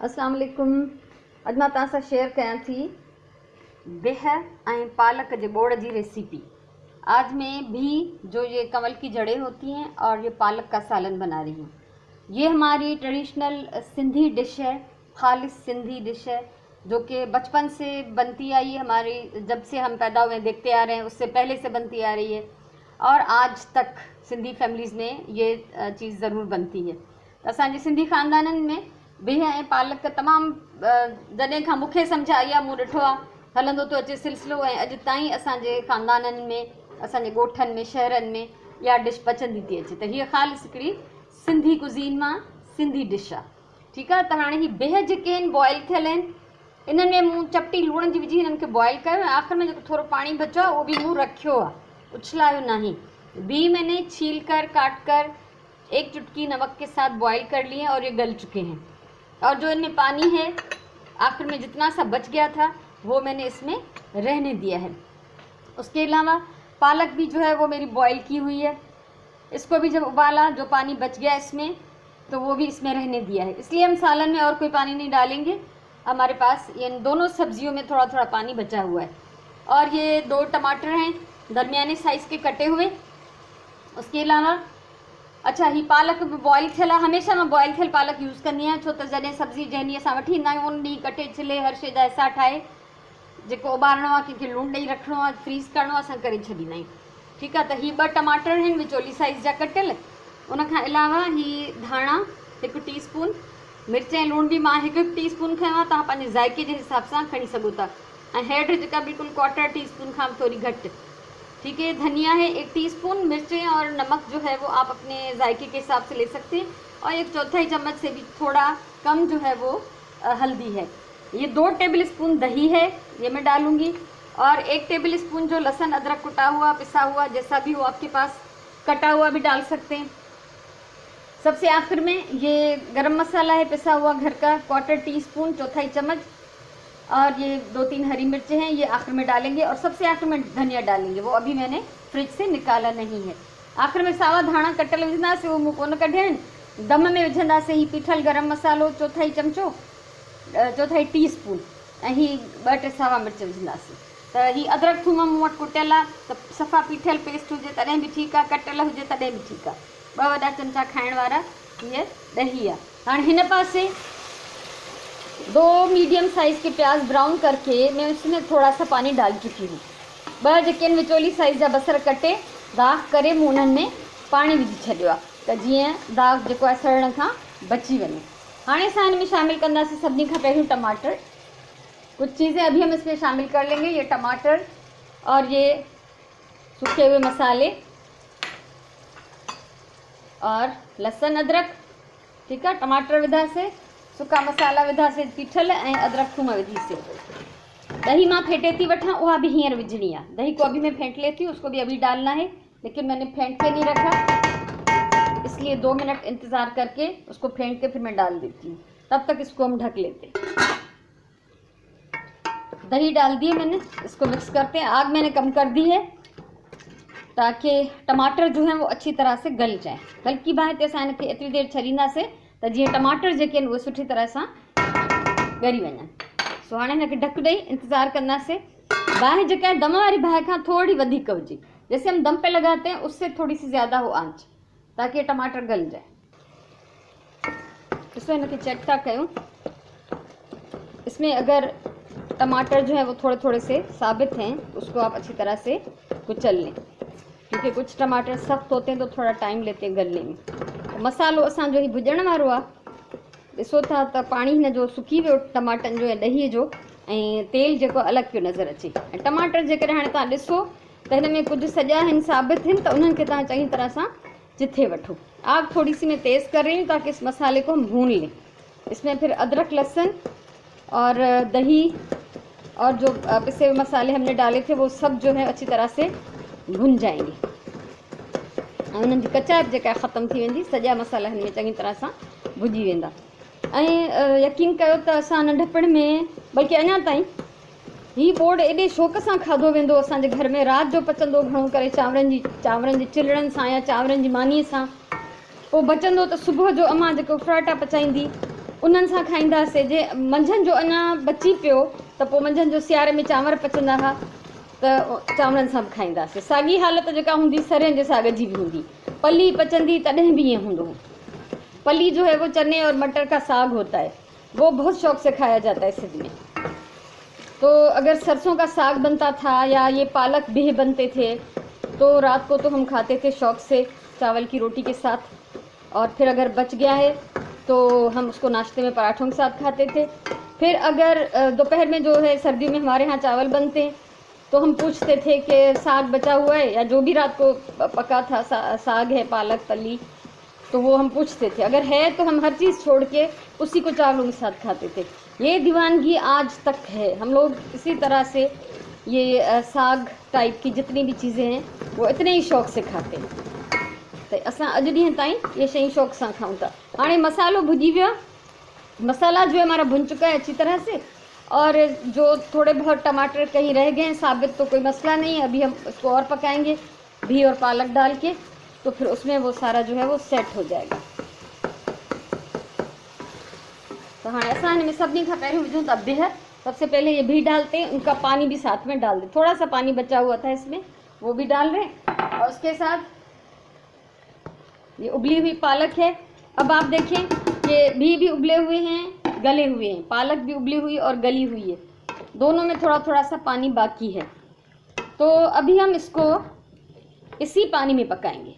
अस्सलाम वालेकुम। अॼु मां तव्हां सां शेयर कयां थी बिह ऐं पालक जे बोड़ जी रेसिपी। आज मैं भी जो ये कमल की जड़ें होती हैं और ये पालक का सालन बना रही हूँ। ये हमारी ट्रेडिशनल सिंधी डिश है, खालिस सिंधी डिश है, जो कि बचपन से बनती आई है। हमारी जब से हम पैदा हुए देखते आ रहे हैं, उससे पहले से बनती आ रही है और आज तक सिंधी फैमिलीज़ में ये चीज़ ज़रूर बनती है। तो असांजे सिंधी ख़ानदाननि में बिह ऐं पालक तमामु जॾहिं खां मूंखे सम्झ आई आहे, मूं ॾिठो आहे हलंदो थो अचे सिलसिलो, ऐं अॼु ताईं असांजे ख़ानदाननि में, असांजे ॻोठनि में, शहरनि में इहा डिश पचंदी थी अचे। त हीअ ख़ालिस हिकिड़ी सिंधी कुज़ीन मां सिंधी डिश आहे। ठीकु आहे। त हाणे ही बिह जेके आहिनि बॉइल थियल आहिनि, इन्हनि में मूं चपटी लूण जी विझी हिननि खे बॉइल कयो ऐं आख़िर में जेको थोरो पाणी बचो आहे उहो बि मूं रखियो आहे, उछलायो नहीं। बी मैंने छील कर काट कर एक चुटकी नमक के साथ बॉइल कर लिए और ये गल चुके हैं। और जो इनमें पानी है आखिर में जितना सा बच गया था वो मैंने इसमें रहने दिया है। उसके अलावा पालक भी जो है वो मेरी बॉईल की हुई है, इसको भी जब उबाला जो पानी बच गया इसमें तो वो भी इसमें रहने दिया है। इसलिए हम सालन में और कोई पानी नहीं डालेंगे, हमारे पास इन दोनों सब्जियों में थोड़ा थोड़ा पानी बचा हुआ है। और ये 2 टमाटर हैं दरमियाने साइज़ के कटे हुए। उसके अलावा अच्छा ही पालक बॉइल थियल आहे, हमेशह मां बॉइल थियल पालक यूज़ कंदी आहियां, छो त जॾहिं सब्ज़ी जंहिं ॾींहुं असां वठी ईंदा आहियूं उन ॾींहुं कटे छिले हर शइ जा हिसा ठाहे जेको उॿारणो आहे, कंहिंखे लूणु ॾेई रखिणो आहे, फ्रीज़ करिणो आहे, असां करे छॾींदा आहियूं। ठीकु आहे। त हीअ 2 टमाटर आहिनि विचोली साइज़ जा कटियल। उनखां अलावा ही धाणा 1 टीस्पून, मिर्च ऐं लूणु बि मां 1 टीस्पून खयों आहे, तव्हां पंहिंजे ज़ाइके जे हिसाब सां खणी सघो था। ऐं हैड जेका बिल्कुलु 1/4 टीस्पून खां थोड़ी घटि। ठीक है। धनिया है 1 टीस्पून, मिर्चें और नमक जो है वो आप अपने जायके के हिसाब से ले सकते हैं, और 1/4 चम्मच से भी थोड़ा कम जो है वो हल्दी है। ये 2 टेबल स्पून दही है, ये मैं डालूंगी, और 1 टेबल स्पून जो लहसुन अदरक कुटा हुआ पिसा हुआ जैसा भी हो आपके पास, कटा हुआ भी डाल सकते हैं। सबसे आखिर में ये गरम मसाला है पिसा हुआ घर का 1/4 टीस्पून, 1/4 चम्मच, और ये 2-3 हरी मिर्चें हैं, ये आखिर में डालेंगे। और सबसे आखिर में धनिया डालेंगे, वो अभी मैंने फ्रिज से निकाला नहीं है। आखिर में सावा धाणा कटल विझंदासीं, वो मूं कोन कढिया आहिनि। दम में विझंदासीं ही पीठल गरम मसालो 1/4 चमचो, 1/4 टीस्पून, ऐं ही 2-3 सावा मिर्च विझंदासीं। त ही अदरक थूम मूं वटि कुटियल आहे, त सफ़ा पीठल पेस्ट हुजे तॾहिं बि ठीकु आहे, कटियल हुजे तॾहिं बि ठीकु आहे। 2 वॾा चमचा खाइण वारा हीअ ॾही आहे। हाणे हिन पासे 2 मीडियम साइज़ के प्याज ब्राउन करके मैं उसमें थोड़ा सा पानी डाल चुकी हूँ। 2 जेके विचोली साइज़ जा बसर कटे दाग करे मूं उन्हनि में पानी विझी छॾियो आहे, त जीअं दाग जेको आहे सड़ण खां बची वञे। हाणे असां हिन में शामिल कंदासीं सभिनी खां पहिरियों टमाटर। कुछ चीज़ें अभी हम इसमें शामिल कर लेंगे, ये टमाटर और ये सूखे हुए मसाले और लहसुन अदरक। ठीक है। टमाटर विधासीं, सुका मसाला विधासीं पीठल, ऐं अदरक थूम विधीसीं। दही मां फेंटे थी वठां, उहा भी हींअर विझणी आहे। दही को अभी मैं फेंट लेती हूँ, उसको भी अभी डालना है, लेकिन मैंने फेंट के नहीं रखा, इसलिए 2 मिनट इंतज़ार करके उसको फेंट के फिर मैं डाल देती हूँ। तब तक इसको हम ढक लेते हैं। दही डाल दिए मैंने, इसको मिक्स करते हैं। आग मैंने कम कर दी है ताकि टमाटर जो हैं वो अच्छी तरह से गल जाए। हल्की बाहि ते असां हिनखे एतिरी देरि छॾींदासीं त जीअं टमाटर जेके आहिनि उहे सुठी तरह सां ॻरी वञनि। सो हाणे हिनखे ढक ॾेई इंतज़ार कंदासीं। बाहि जेका आहे दम वारी बाहि खां थोड़ी वधीक हुजे, जैसे हम दम पे लगाते हैं उससे थोड़ी सी ज़्यादा हो आंच, ताकि टमाटर गल जाए। इसमें इनके चेक था कयूं, इसमें अगर टमाटर जो है वो थोड़े थोड़े से साबित हैं, उसको आप अच्छी तरह से कुचल लें, क्योंकि कुछ टमाटर सख्त होते हैं तो थोड़ा टाइम लेते हैं गलने में। मसालो असांजो ही भुॼण वारो आहे, ॾिसो था त पाणी हिन जो सुकी वियो टमाटनि जो ऐं ॾहीअ जो, ऐं तेल जेको अलॻि पियो नज़र अचे। ऐं टमाटर जेकॾहिं हाणे तव्हां ॾिसो त हिन में कुझु सॼा आहिनि साबित आहिनि, त उन्हनि खे तव्हां चङी तरह सां चिथे वठो। आग थोड़ी सी मैं तेज़ कर रही हूँ ताकि इस मसाले को हम भून लें। इसमें फिर अदरक लहसुन और दही और जो पिसे हुए मसाले हमने डाले थे वो सब जो है अच्छी तरह से भुन जाएंगे, उन्हनि जी कचाइप जेका ख़तमु थी वेंदी, सॼा मसाला हिन में चङी तरह सां भुॼी वेंदा। ऐं यकीन कयो त असां नंढपण में, बल्कि अञा ताईं ही बोड़ एॾे शौक़ सां खाधो वेंदो असांजे घर में। राति जो पचंदो घणो करे चांवरनि जी चिलड़नि सां या चांवरनि जी मानीअ सां। पोइ बचंदो त सुबुह जो अम्मा जेको पराठा पचाईंदी उन्हनि सां खाईंदासीं। जे मंझंदि जो अञा बची पियो त पोइ मंझंदि जो सियारे में चांवर पचंदा हुआ त चांवरनि सां बि खाईंदासीं। साॻी हालत जेका हूंदी सरियं जे साग जी बि हूंदी। पली पचंदी तॾहिं बि ईअं हूंदो। पली जो है वो चने और मटर का साग होता है, वो बहुत शौक से खाया जाता है सिंध में। तो अगर सरसों का साग बनता था या ये पालक भी बनते थे तो रात को तो हम खाते थे शौक से चावल की रोटी के साथ। और फिर अगर बच गया है तो हम उसको नाश्ते में पराठों के साथ खाते थे। फिर अगर दोपहर में जो है सर्दियों में हमारे यहाँ चावल बनते हैं तो हम पूछते थे कि साग बचा हुआ है या जो भी रात को पका था साग है पालक तली, तो वो हम पूछते थे। अगर है तो हम हर चीज़ छोड़ के उसी को चावलों के साथ खाते थे। ये दीवानगी आज तक है। हम लोग इसी तरह से ये साग टाइप की जितनी भी चीज़ें हैं वो इतने ही शौक़ से खाते हैं। तो असां अॼु ॾींहं ताईं ये शयूं शौक़ सां खाऊं था। हाणे मसालो भुजी वियो, मसाला जो है हमारा भुन चुका है अच्छी तरह से। और जो थोड़े बहुत टमाटर कहीं रह गए हैं साबित तो कोई मसला नहीं है, अभी हम इसको और पकाएंगे भी और पालक डाल के, तो फिर उसमें वो सारा जो है वो सेट हो जाएगा। तो हाँ ऐसा है, सभी खां पहले विझूं था बिह। सबसे पहले ये भी डालते हैं, उनका पानी भी साथ में डाल दें। थोड़ा सा पानी बचा हुआ था इसमें, वो भी डाल रहे हैं। और उसके साथ ये उबली हुई पालक है। अब आप देखें कि भी उबले हुए हैं, गले हुए हैं। पालक भी उबली हुई और गली हुई है, दोनों में थोड़ा थोड़ा सा पानी बाकी है। तो अभी हम इसको इसी पानी में पकाएंगे।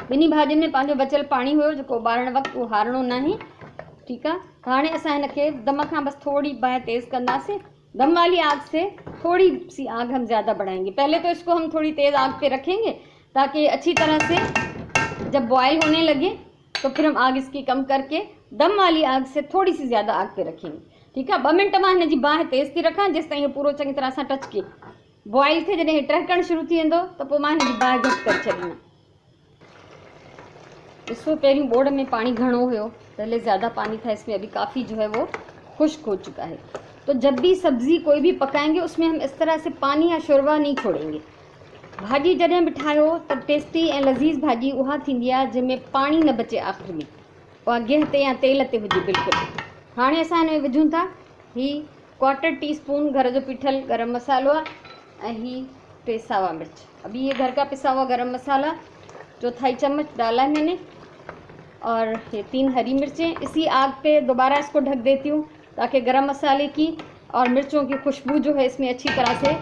ॿिन्ही भाॼियुनि में पंहिंजो बचियल पाणी हुयो जेको उॿारण वक़्तु उहो हारणो न आहे। ठीकु आहे। हाणे असां हिनखे दम खां बस थोड़ी बाहि तेज़ करनासे। दम वाली आग से थोड़ी सी आग हम ज़्यादा बढ़ाएंगे। पहले तो इसको हम थोड़ी तेज़ आग पे रखेंगे ताकि अच्छी तरह से जब बॉयल होने लगे तो फिर हम आग इसकी कम करके दम वाली आग से थोड़ी सी ज़्यादा आग पे रखेंगे। ठीकु आहे। 2 मिनट मां हिन जी बाहि तेज़ थी रखां जेसि ताईं पूरो चङी तरह सां टच के बॉयल थे। जॾहिं टहकणु शुरू थी वेंदो त पोइ मां हिन जी बाहि घटि करे छॾींदमि। इसको पहिरियों बोड़ में पानी घणो हुयो, पहले ज़्यादा पानी था इसमें, अभी काफ़ी जो है वो खुश्क हो चुका है। तो जब भी सब्ज़ी कोई भी पकाएंगे उसमें हम इस तरह से पानी या शोरबा नहीं छोड़ेंगे। भाॼी जॾहिं बि ठाहियो त टेस्टी ऐं लज़ीज़ भाॼी उहा थींदी आहे जंहिंमें पाणी न बचे आख़िर में, उहा गिह ते या तेल ते हुजे बिल्कुलु। हाणे असां हिन में विझूं था ही 1/4 टीस्पून घर जो पीठल गरम मसालो आहे ऐं ही 3 सावा मिर्च। अभी ये घर का पिसा हुआ गरम मसाला 1/4 चम्मच डाला है मैंने, और ये 3 हरी मिर्चें। इसी आग पे दोबारा इसको ढक देती हूँ ताकि गरम मसाले की और मिर्चों की खुशबू जो है इसमें अच्छी तरह से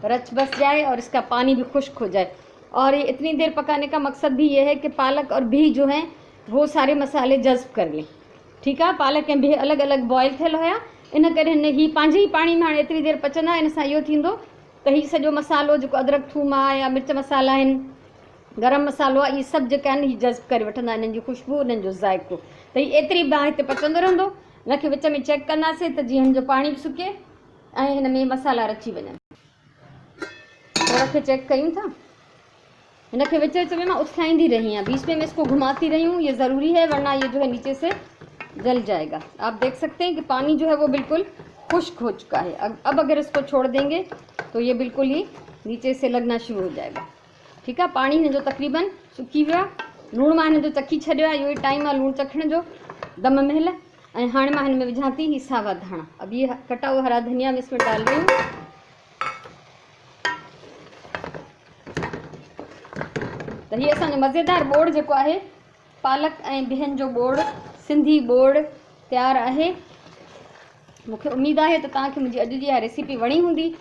रच बस जाए और इसका पानी भी खुश्क हो जाए। और ये इतनी देर पकाने का मकसद भी ये है कि पालक और भी जो हैं वो सारे मसाले जज़्ब कर लें। ठीकु आहे। पालक ऐं बिह अलॻि अलॻि बॉयल थियल हुया, इन करे हिन ही पंहिंजे ई पाणी में हाणे एतिरी देरि पचंदा। इन सां इहो थींदो त ही सॼो मसालो जेको अदरक थूम आहे या मिर्च मसाला आहिनि, गरम मसालो आहे, इहे सभु जेके आहिनि ही जज़्ब करे वठंदा इन्हनि जी खुशबू, इन्हनि जो ज़ाइक़ो। त हीअ एतिरी बाहि हिते पचंदो रहंदो। हिनखे विच में चेक कंदासीं त जीअं हिन जो पाणी बि सुके ऐं हिन में मसाला रची वञनि। थोड़ा खे चेक कयूं था। हिनखे विच विच में मां उथलाईंदी रही हैं, बीच में मैं इसको घुमाती रही हूँ, ये ज़रूरी है वरना ये जो है नीचे से जल जाएगा। आप देख सकते हैं कि पानी जो है वो बिल्कुल खुश्क हो चुका है। अब अगर इसको छोड़ देंगे तो ये बिल्कुल ही नीचे से लगना शुरू हो जाएगा। ठीकु आहे। पाणी हिन जो तक़रीबन सुकी वियो आहे। लूणु मां हिन जो चखी छॾियो आहे, इहो ई टाइम आहे लूणु चखण जो दम महिल। ऐं हाणे मां हिन में विझां थी ही सावा धाणा। अब ये कटा हुआ हरा धनिया में इसमें डाल रही हूँ। त हीअ असांजो मज़ेदार बोड़ जेको आहे पालक ऐं बिहनि जो बोड़, सिंधी बोड़ तयारु आहे। मुझे उम्मीद है तो तव्हांखे मुझी अॼु जी रेसिपी वणी होंगी।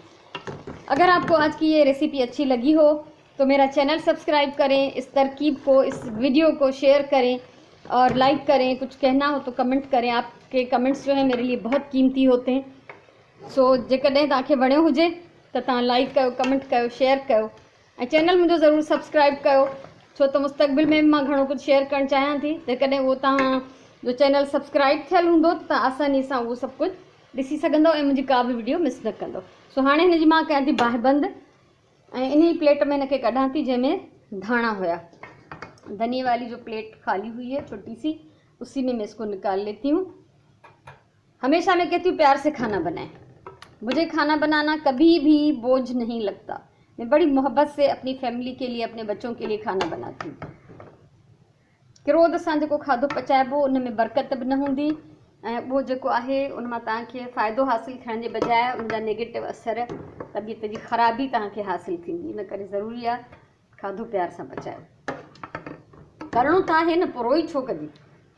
अगर आपको आज की ये रेसिपी अच्छी लगी हो तो मेरा चैनल सब्सक्राइब करें, इस तरकीब को, इस वीडियो को शेयर करें और लाइक करें। कुछ कहना हो तो कमेंट करें। आपके कमेंट्स जो है मेरे लिए बहुत कीमती होते हैं। सो जेकॾहिं तव्हांखे वणियो हुजे त तव्हां लाइक कयो, कमेंट कयो, शेयर कयो ऐं चैनल मुझे ज़रूर सब्सक्राइब कयो, छो तो मुस्तक़बिल में मां घणो कुछ शेयर करण चाहियां थी। जेकॾहिं वो तव्हां जो चैनल सब्सक्राइब थियल हूंदो त तव्हां आसानी सां उहो सभु कुझु ॾिसी सघंदो ऐं मुंहिंजी का बि वीडियो मिस न कंदो। सो हाणे हिन जी मां कयां थी बाहि बंदि ऐं इन ही प्लेट में हिनखे कढां थी जंहिंमें धाणा हुया। धनिए वाली जो प्लेट खाली हुई है छोटी सी, उसी में मैं इसको निकाल लेती हूँ। हमेशा मैं कहती हूँ प्यार से खाना बनाएं। मुझे खाना बनाना कभी भी बोझ नहीं लगता। मैं बड़ी मोहब्बत से अपनी फैमिली के लिए, अपने बच्चों के लिए खाना बनाती हूँ। क्रोध सां जेको खाधो पचाइबो उन में बरकत बि न हूंदी ऐं उहो जेको आहे उन मां तव्हांखे फ़ाइदो हासिलु थियण जे बजाए उन जा नेगेटिव असर तबियत जी ख़राबी तव्हांखे हासिलु थींदी। इन करे ज़रूरी आहे खाधो प्यार सां पचायो। करिणो त आहे न, पोइ ई छो कजे,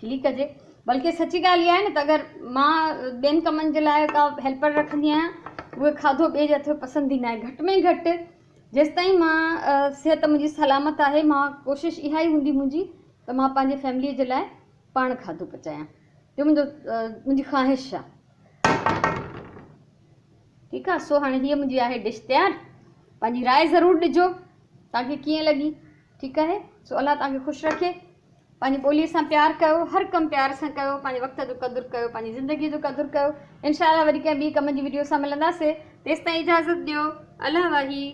खिली कजे। बल्कि सची ॻाल्हि इहा आहे न त अगरि मां ॿियनि कमनि जे लाइ का हेल्पर रखंदी आहियां, उहे खाधो ॿिए जे हथ जो पसंदि ईंदा आहे। घटि में घटि जेसिताईं मां सिहत मुंहिंजी सलामत आहे, मां कोशिशि इहा ई हूंदी मुंहिंजी त मां पंहिंजे फैमिलीअ जे लाइ पाण खाधो पचायां। जो मुंहिंजी ख़्वाहिश आहे। ठीकु आहे। सो हाणे हीअ मुंहिंजी आहे डिश तयारु। पंहिंजी राय ज़रूरु ॾिजो तव्हांखे कीअं लॻी। ठीकु आहे। सो अलाह तव्हांखे ख़ुशि रखे। पंहिंजी ॿोलीअ सां प्यारु कयो, हर कमु प्यार सां कयो, पंहिंजे वक़्त जो क़दुरु कयो, पंहिंजी ज़िंदगीअ जो क़दुरु कयो। इंशाअल्लाह वरी कंहिं ॿी कम जी वीडियो सां मिलंदासीं। तेसिताईं इजाज़त ॾियो। अल्लाह वाही।